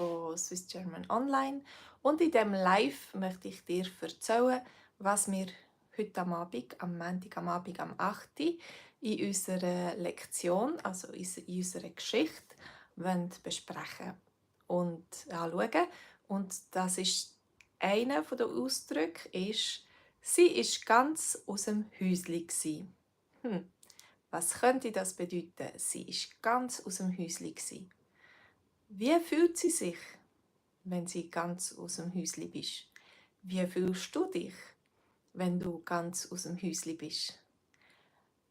von Swiss German Online und in diesem Live möchte ich dir erzählen, was wir heute am Abend, am Montag am Abend am 8. Uhr in unserer Lektion, also in unserer Geschichte, besprechen und anschauen. Und das ist einer der Ausdrücke, ist, sie ist ganz aus dem Häuschen gsi. Was könnte das bedeuten? Sie ist ganz aus dem Häuschen gsi. Wie fühlt sie sich, wenn sie ganz aus dem Häuschen bist? Wie fühlst du dich, wenn du ganz aus dem Häuschen bist?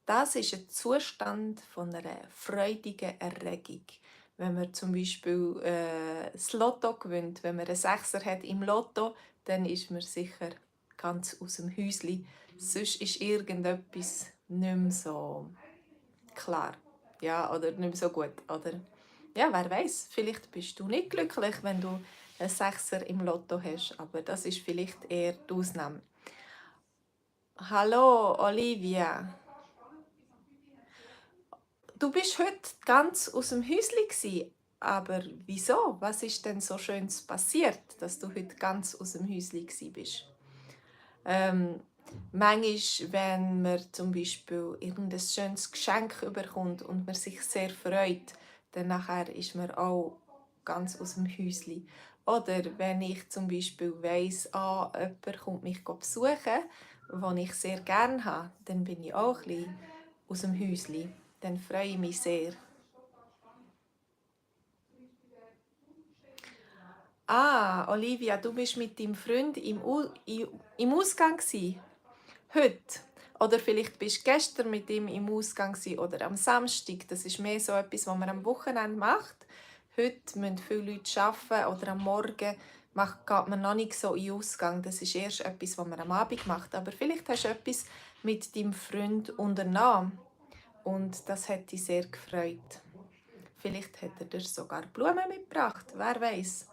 Das ist ein Zustand von einer freudigen Erregung. Wenn man zum Beispiel das Lotto gewinnt, wenn man einen Sechser hat im Lotto, dann ist man sicher ganz aus dem Häuschen. Sonst ist irgendetwas nicht mehr so klar, ja, oder nicht mehr so gut. Oder ja, wer weiß, vielleicht bist du nicht glücklich, wenn du einen Sechser im Lotto hast, aber das ist vielleicht eher die Ausnahme. Hallo, Olivia. Du bist heute ganz aus dem Häuschen gsi, aber wieso? Was ist denn so Schönes passiert, dass du heute ganz aus dem Häuschen gsi bist? Manchmal, wenn man zum Beispiel irgendein schönes Geschenk überkommt und man sich sehr freut, dann nachher ist man auch ganz aus dem Häuschen. Oder wenn ich zum Beispiel weiss, jemand kommt mich besuchen, den ich sehr gerne habe, dann bin ich auch ein bisschen aus dem Häuschen. Dann freue ich mich sehr. Olivia, du bist mit deinem Freund im Ausgang gsi? Heute. Oder vielleicht bist du gestern mit ihm im Ausgang gsi oder am Samstag. Das ist mehr so etwas, was man am Wochenende macht. Heute müssen viele Leute arbeiten oder am Morgen geht man noch nicht so in den Ausgang. Das ist erst etwas, was man am Abend macht. Aber vielleicht hast du etwas mit deinem Freund unternommen und das hat dich sehr gefreut. Vielleicht hat er dir sogar Blumen mitgebracht, wer weiß.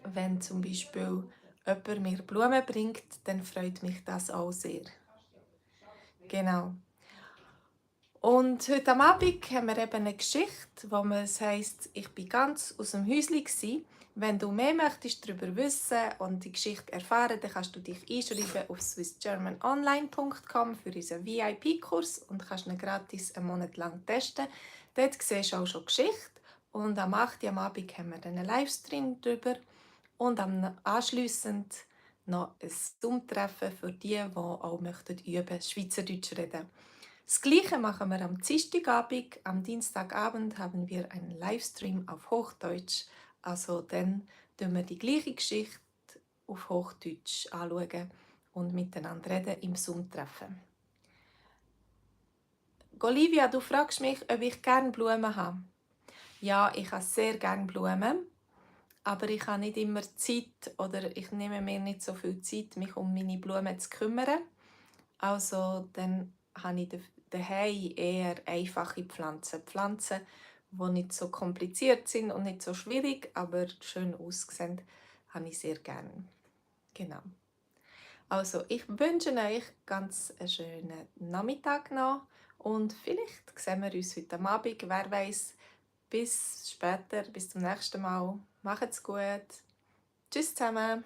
Wenn zum Beispiel jemand mir Blumen bringt, dann freut mich das auch sehr. Genau. Und heute am Abend haben wir eben eine Geschichte, wo es heisst, ich bin ganz aus dem Häuschen gsi. Wenn du mehr möchtest darüber wissen und die Geschichte erfahren, dann kannst du dich einschreiben auf swissgermanonline.com für unseren VIP-Kurs und kannst ihn gratis einen Monat lang testen. Dort siehst du auch schon die Geschichte und am 8. Uhr am Abend haben wir einen Livestream darüber und anschliessend noch ein Zoom-Treffen für die auch möchten üben, Schweizerdeutsch reden. Das Gleiche machen wir am Dienstagabend. Am Dienstagabend haben wir einen Livestream auf Hochdeutsch. Also dann schauen wir die gleiche Geschichte auf Hochdeutsch anschauen und miteinander reden im Zoom-Treffen. Olivia, du fragst mich, ob ich gerne Blumen habe. Ja, ich habe sehr gerne Blumen, aber ich habe nicht immer Zeit oder ich nehme mir nicht so viel Zeit, mich um meine Blumen zu kümmern. Also dann habe ich daheim eher einfache Pflanzen. Pflanzen, die nicht so kompliziert sind und nicht so schwierig, aber schön aussehen, habe ich sehr gerne. Genau. Also ich wünsche euch ganz einen schönen Nachmittag noch und vielleicht sehen wir uns heute Abend. Wer weiß. Bis später, bis zum nächsten Mal. Macht's gut. Tschüss zusammen.